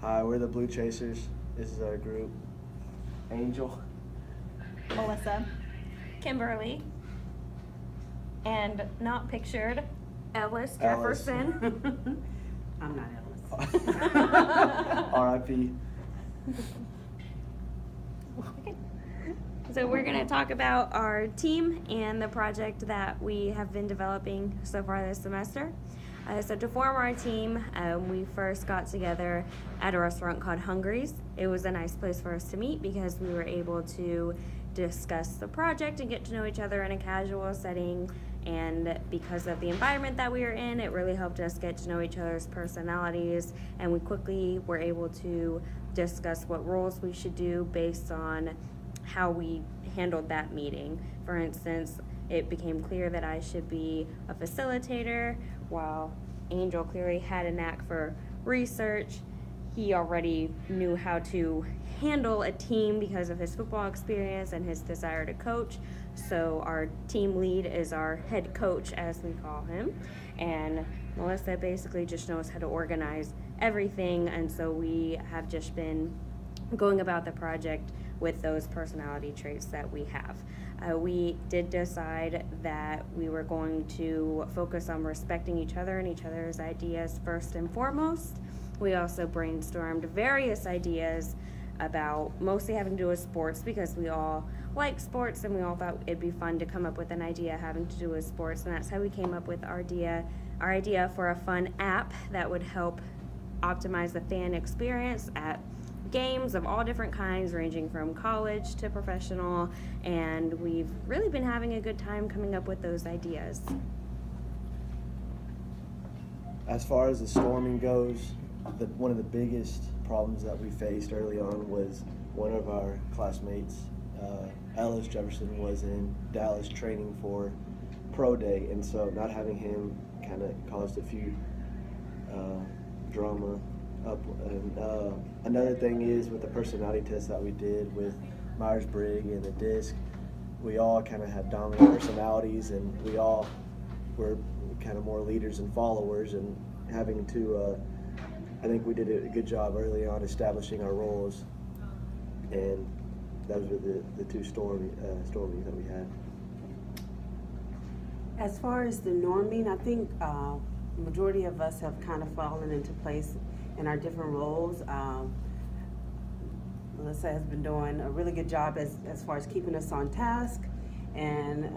Hi, we're the Blue Chasers. This is our group. Angel. Melissa, Kimberly, and not pictured, Ellis Ellis. Jefferson. I'm not Ellis. R.I.P. So we're going to talk about our team and the project that we have been developing so far this semester. So to form our team, we first got together at a restaurant called Hungry's. It was a nice place for us to meet because we were able to discuss the project and get to know each other in a casual setting. And because of the environment that we were in, it really helped us get to know each other's personalities. And we quickly were able to discuss what roles we should do based on how we handled that meeting. For instance, it became clear that I should be a facilitator, while Angel clearly had a knack for research. He already knew how to handle a team because of his football experience and his desire to coach. So our team lead is our head coach, as we call him. And Melissa basically just knows how to organize everything. And so we have just been going about the project with those personality traits that we have. We did decide that we were going to focus on respecting each other and each other's ideas first and foremost. We also brainstormed various ideas about mostly having to do with sports because we all like sports and we all thought it'd be fun to come up with an idea having to do with sports, and that's how we came up with our idea for a fun app that would help optimize the fan experience at games of all different kinds, ranging from college to professional, and we've really been having a good time coming up with those ideas. As far as the storming goes, one of the biggest problems that we faced early on was one of our classmates, Ellis Jefferson, was in Dallas training for Pro Day, and so not having him kind of caused a few drama up. And another thing is with the personality test that we did with Myers-Briggs and the DISC, we all kind of have dominant personalities, and we all were kind of more leaders and followers, and having to I think we did a good job early on establishing our roles, and those were the two stories that we had. As far as the norming, I think the majority of us have kind of fallen into place in our different roles. Melissa has been doing a really good job as far as keeping us on task, and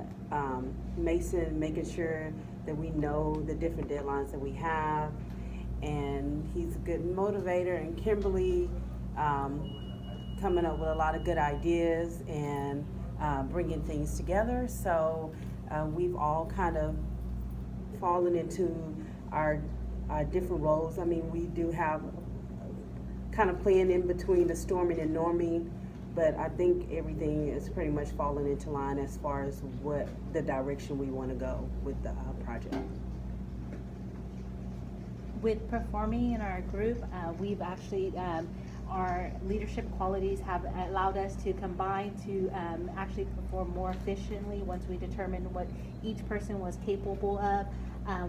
Mason making sure that we know the different deadlines that we have, and he's a good motivator, and Kimberly coming up with a lot of good ideas and bringing things together. So we've all kind of fallen into our different roles. I mean, we do have kind of playing in between the storming and norming, but I think everything is pretty much falling into line as far as what the direction we want to go with the project. With performing in our group, we've actually, our leadership qualities have allowed us to combine to actually perform more efficiently once we determined what each person was capable of.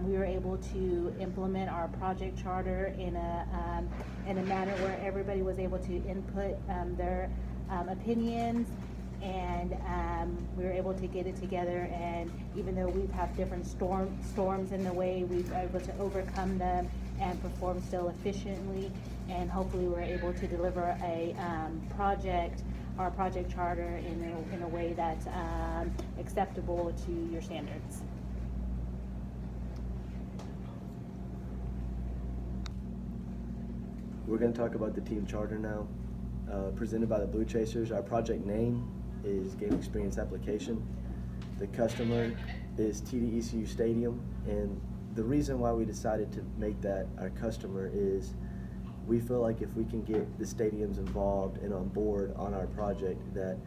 We were able to implement our project charter in a manner where everybody was able to input their opinions, and we were able to get it together. And even though we've had different storms in the way, we've been able to overcome them and perform still efficiently, and hopefully we're able to deliver a our project charter in a way that's acceptable to your standards. We're going to talk about the team charter now, presented by the Blue Chasers. Our project name is Game Experience Application. The customer is TDECU Stadium, and the reason why we decided to make that our customer is we feel like if we can get the stadiums involved and on board on our project, that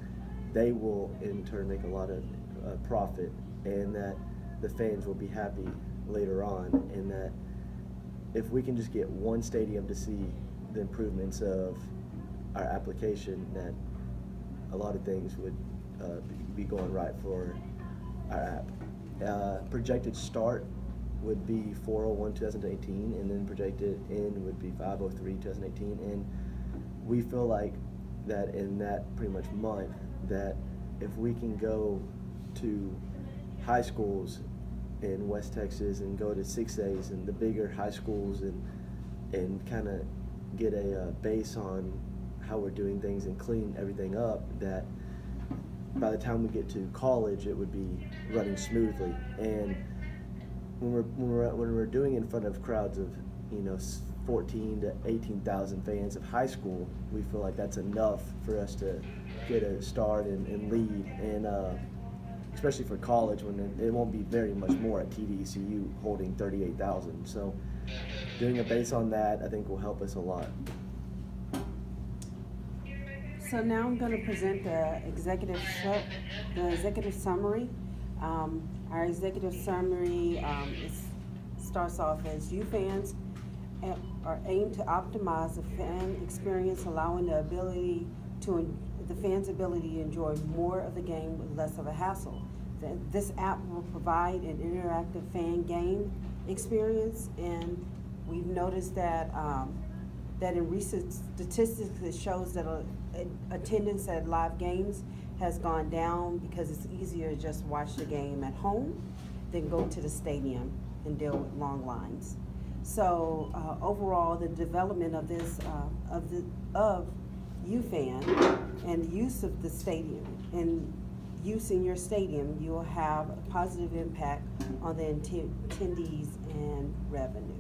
they will in turn make a lot of profit, and that the fans will be happy later on, and that if we can just get one stadium to see the improvements of our application, that a lot of things would be going right for our app. Projected start would be 4/1/2018, and then projected end would be 5/03/2018. And we feel like that in that pretty much month, that if we can go to high schools in West Texas and go to 6As and the bigger high schools and kind of get a base on how we're doing things and clean everything up, that by the time we get to college, it would be running smoothly. And when we're doing in front of crowds of 14 to 18,000 fans of high school, we feel like that's enough for us to get a start and lead, and especially for college, when it won't be very much more at TDECU holding 38,000. So doing a base on that, I think, will help us a lot. So now I'm going to present the executive summary. Our executive summary starts off as UFans are aimed to optimize the fan experience, allowing the fans' ability to enjoy more of the game with less of a hassle. This app will provide an interactive fan game experience, and we've noticed that in recent statistics, it shows that attendance at live games has gone down because it's easier to just watch the game at home than go to the stadium and deal with long lines. So overall, the development of this of UFan and the use of the stadium and use in your stadium, you will have a positive impact on the attendees and revenue.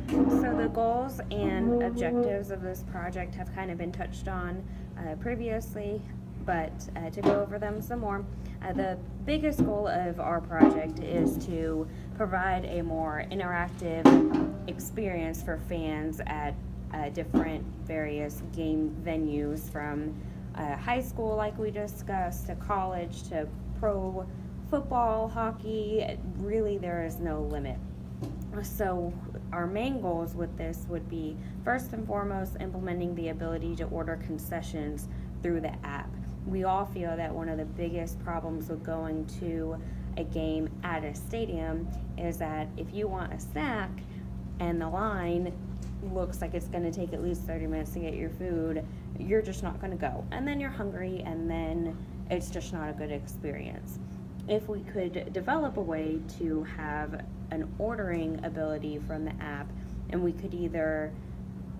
So the goals and objectives of this project have kind of been touched on previously, but to go over them some more, the biggest goal of our project is to provide a more interactive experience for fans at different various game venues, from high school, like we discussed, to college, to pro football, hockey. Really, there is no limit. So our main goals with this would be, first and foremost, implementing the ability to order concessions through the app. We all feel that one of the biggest problems with going to a game at a stadium is that if you want a snack and the line looks like it's going to take at least 30 minutes to get your food, you're just not going to go. And then you're hungry, and then it's just not a good experience. If we could develop a way to have an ordering ability from the app, and we could either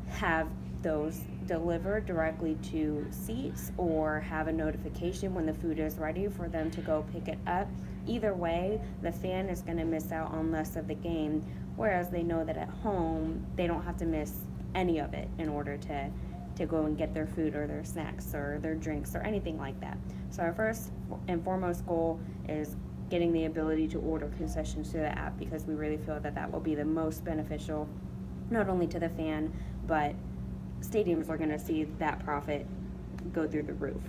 have those delivered directly to seats or have a notification when the food is ready for them to go pick it up. Either way, the fan is going to miss out on less of the game, whereas they know that at home they don't have to miss any of it in order to go and get their food or their snacks or their drinks or anything like that. So our first and foremost goal is getting the ability to order concessions through the app, because we really feel that that will be the most beneficial, not only to the fan, but stadiums are going to see that profit go through the roof.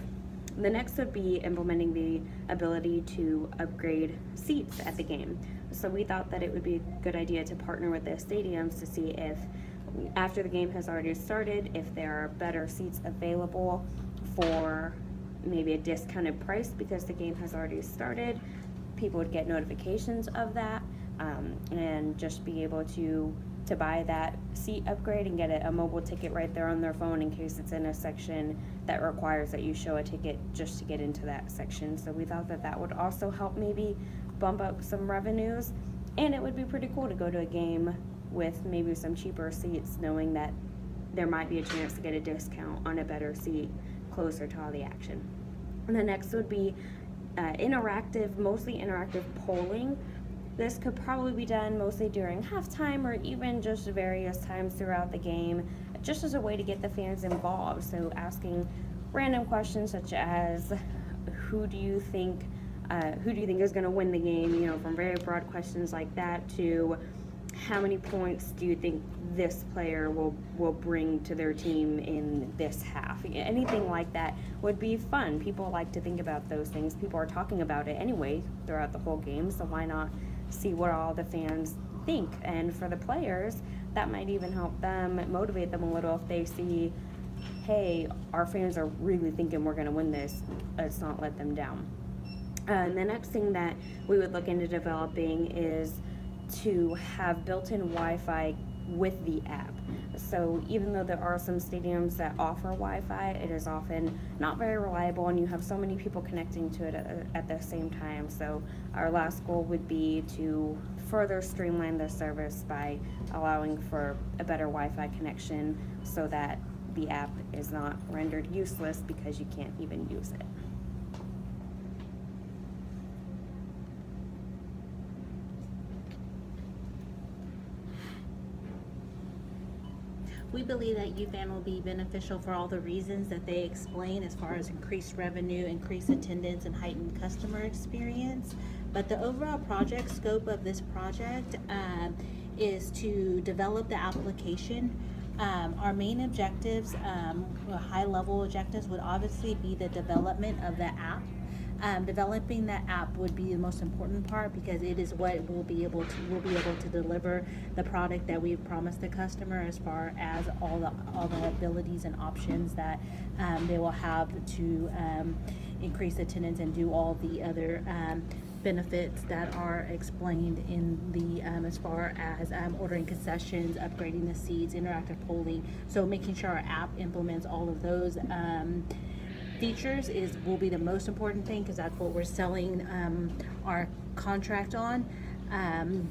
The next would be implementing the ability to upgrade seats at the game. So we thought that it would be a good idea to partner with the stadiums to see if, after the game has already started, if there are better seats available for maybe a discounted price because the game has already started. People would get notifications of that, and just be able to buy that seat upgrade and get a mobile ticket right there on their phone in case it's in a section that requires that you show a ticket just to get into that section. So we thought that that would also help maybe bump up some revenues, and it would be pretty cool to go to a game with maybe some cheaper seats, knowing that there might be a chance to get a discount on a better seat closer to all the action. And the next would be mostly interactive polling. This could probably be done mostly during halftime or even just various times throughout the game, just as a way to get the fans involved. So asking random questions such as, who do you think is going to win the game? From very broad questions like that to, how many points do you think this player will bring to their team in this half? Anything like that would be fun. People like to think about those things. People are talking about it anyway throughout the whole game, so why not see what all the fans think? And for the players, that might even help them, motivate them a little if they see hey, our fans are really thinking we're going to win this. Let's not let them down. And the next thing that we would look into developing is to have built-in Wi-Fi with the app. So even though there are some stadiums that offer Wi-Fi, it is often not very reliable, and you have so many people connecting to it at the same time. So our last goal would be to further streamline the service by allowing for a better Wi-Fi connection so that the app is not rendered useless because you can't even use it. We believe that UFAN will be beneficial for all the reasons that they explain, as far as increased revenue, increased attendance, and heightened customer experience. But the overall project scope of this project is to develop the application. Our main objectives, high-level objectives, would obviously be the development of the app. Developing that app would be the most important part, because it is what we'll be able to deliver the product that we've promised the customer, as far as all the abilities and options that they will have to increase attendance and do all the other benefits that are explained in the as far as ordering concessions, upgrading the seats, interactive polling. So making sure our app implements all of those features will be the most important thing, because that's what we're selling our contract on.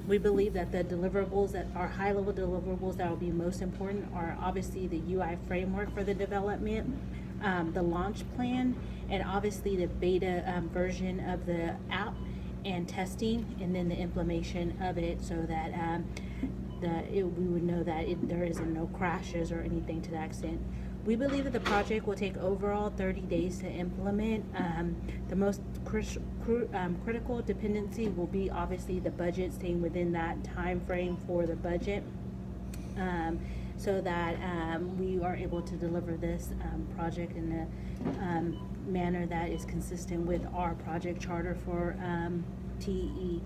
We believe that the deliverables that are high-level deliverables that will be most important are obviously the UI framework for the development, the launch plan, and obviously the beta version of the app and testing, and then the implementation of it, so that we would know that there isn't no crashes or anything to that extent. We believe that the project will take overall 30 days to implement. The most critical dependency will be obviously the budget, staying within that time frame for the budget, so that we are able to deliver this project in a manner that is consistent with our project charter for TCU.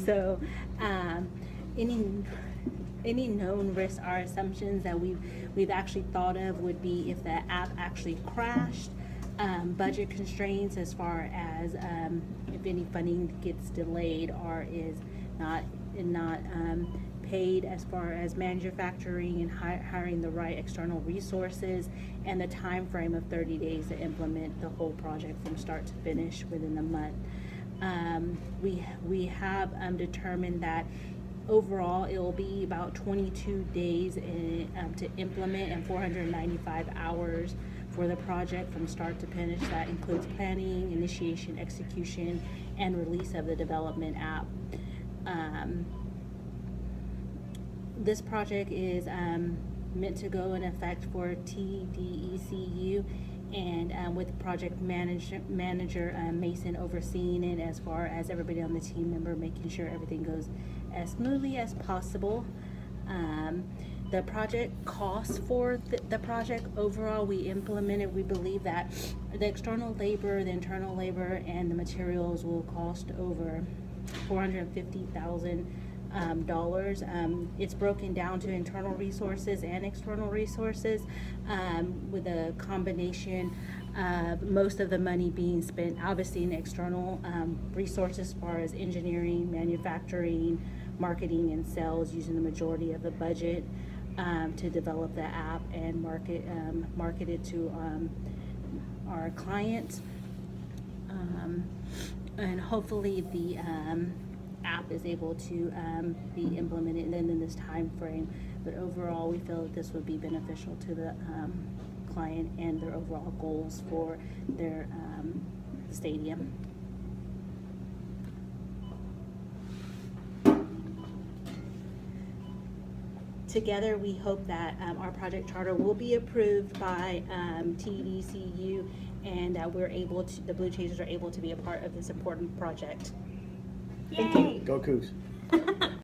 So any known risks or assumptions that we've actually thought of would be if the app actually crashed, budget constraints, as far as if any funding gets delayed or is not paid, as far as manufacturing and hiring the right external resources, and the time frame of 30 days to implement the whole project from start to finish within a month. We have determined that overall it will be about 22 days to implement, and 495 hours for the project from start to finish. That includes planning, initiation, execution, and release of the development app. This project is meant to go in effect for TDECU, and with project manager Mason overseeing it, as far as everybody on the team member making sure everything goes as smoothly as possible. The project costs for the project overall we implemented, we believe that the external labor, the internal labor, and the materials will cost over $450,000. It's broken down to internal resources and external resources, with a combination of most of the money being spent obviously in external resources, as far as engineering, manufacturing, marketing, and sales, using the majority of the budget to develop the app and market it to our clients, and hopefully the app is able to be implemented in this time frame. But overall, we feel that this would be beneficial to the client and their overall goals for their stadium. Together, we hope that our project charter will be approved by TDCU, and that the Blue Chasers are able to be a part of this important project. Yay! Go Cougs.